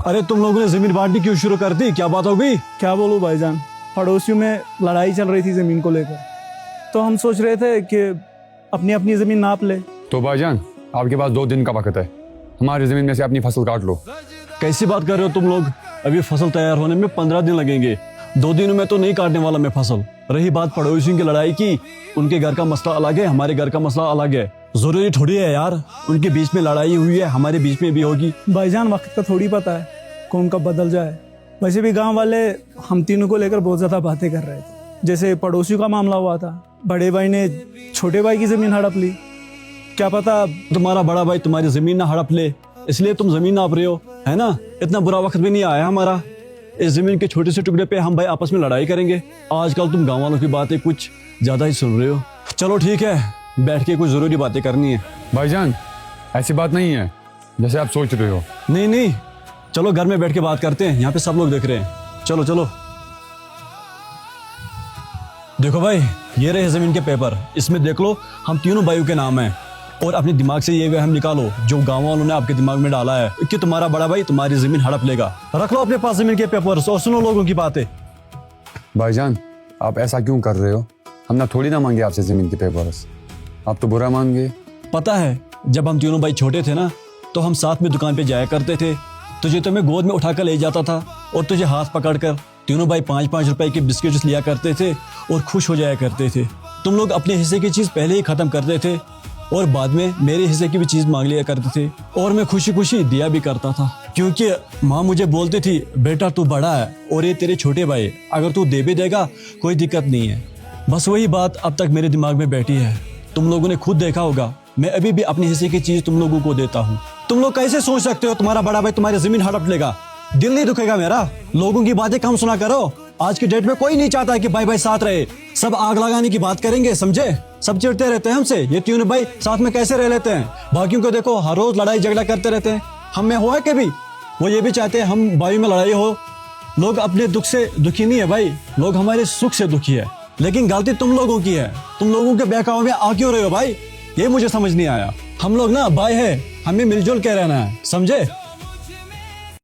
अरे तुम लोगों ने जमीन बांटनी क्यों शुरू कर दी, क्या बात हो गई? क्या बोलूं भाईजान, पड़ोसियों में लड़ाई चल रही थी ज़मीन को लेकर। तो हम सोच रहे थे कि अपनी अपनी ज़मीन नाप ले। तो भाईजान आपके पास 2 दिन का वक्त है, हमारी जमीन में से अपनी फसल काट लो। कैसी बात कर रहे हो तुम लोग? अभी फसल तैयार होने में 15 दिन लगेंगे, 2 दिनों में तो नहीं काटने वाला मैं फसल। रही बात पड़ोसियों की लड़ाई की, उनके घर का मसला अलग है, हमारे घर का मसला अलग है। जरूरी थोड़ी है यार, उनके बीच में लड़ाई हुई है, हमारे बीच में भी होगी। भाईजान वक्त का थोड़ी पता है कौन कब बदल जाए। वैसे भी गांव वाले हम तीनों को लेकर बहुत ज़्यादा बातें कर रहे थे। जैसे पड़ोसियों का मामला हुआ था, बड़े भाई ने छोटे भाई की ज़मीन हड़प ली। क्या पता तुम्हारा बड़ा भाई तुम्हारी जमीन ना हड़प ले, इसलिए तुम जमीन नाप रहे हो, है ना? इतना बुरा वक्त भी नहीं आया हमारा। इस जमीन के छोटे से टुकड़े पे हम भाई आपस में लड़ाई करेंगे। आजकल तुम गांव वालों की बातें कुछ ज्यादा ही सुन रहे हो। चलो ठीक है, बैठ के कुछ जरूरी बातें करनी है। भाईजान ऐसी बात नहीं है जैसे आप सोच रहे हो। नहीं नहीं, चलो घर में बैठ के बात करते हैं, यहाँ पे सब लोग देख रहे हैं। चलो चलो। देखो भाई, ये रहे जमीन के पेपर, इसमें देख लो हम तीनों भाइयों के नाम हैं। और अपने दिमाग से ये वहम निकालो जो गांव वालों ने आपके दिमाग में डाला है कि तुम्हारा बड़ा भाई तुम्हारी जमीन हड़प लेगा। रख लो अपने पास जमीन के पेपर और सुनो लोगों की बातें। भाईजान आप ऐसा क्यों कर रहे हो? हमने थोड़ी ना मांगे आपसे जमीन के पेपर्स, आप तो बुरा मान गए। पता है, जब हम तीनों भाई छोटे थे ना, तो हम साथ में दुकान पे जाया करते थे। तुझे तो मैं गोद में उठाकर ले जाता था और तुझे हाथ पकड़कर तीनों भाई 5-5 रुपए के बिस्किट्स लिया करते थे और खुश हो जाया करते थे। तुम लोग अपने हिस्से की चीज पहले ही खत्म करते थे और बाद में मेरे हिस्से की भी चीज मांग लिया करते थे, और मैं खुशी खुशी दिया भी करता था, क्योंकि माँ मुझे बोलती थी बेटा तू बड़ा है और ये तेरे छोटे भाई, अगर तू दे भी देगा कोई दिक्कत नहीं है। बस वही बात अब तक मेरे दिमाग में बैठी है। तुम लोगों ने खुद देखा होगा, मैं अभी भी अपने हिस्से की चीज तुम लोगों को देता हूँ। तुम लोग कैसे सोच सकते हो तुम्हारा बड़ा भाई तुम्हारी जमीन हड़प लेगा? दिल नहीं दुखेगा मेरा? लोगों की बातें कम सुना करो। आज की डेट में कोई नहीं चाहता कि भाई भाई साथ रहे, सब आग लगाने की बात करेंगे, समझे? सब चिढ़ते रहते हैं हमसे, ये तीनों भाई साथ में कैसे रह लेते हैं? बाकियों को देखो हर रोज लड़ाई झगड़ा करते रहते हैं, हम में हुआ है कभी? वो ये भी चाहते हैं हम भाई में लड़ाई हो। लोग अपने दुख से दुखी नहीं है भाई, लोग हमारे सुख से दुखी है। लेकिन गलती तुम लोगों की है, तुम लोगों के बहकावे में आ क्यों रहे हो भाई? ये मुझे समझ नहीं आया। हम लोग ना भाई है, हमें मिलजुल के रहना है, समझे?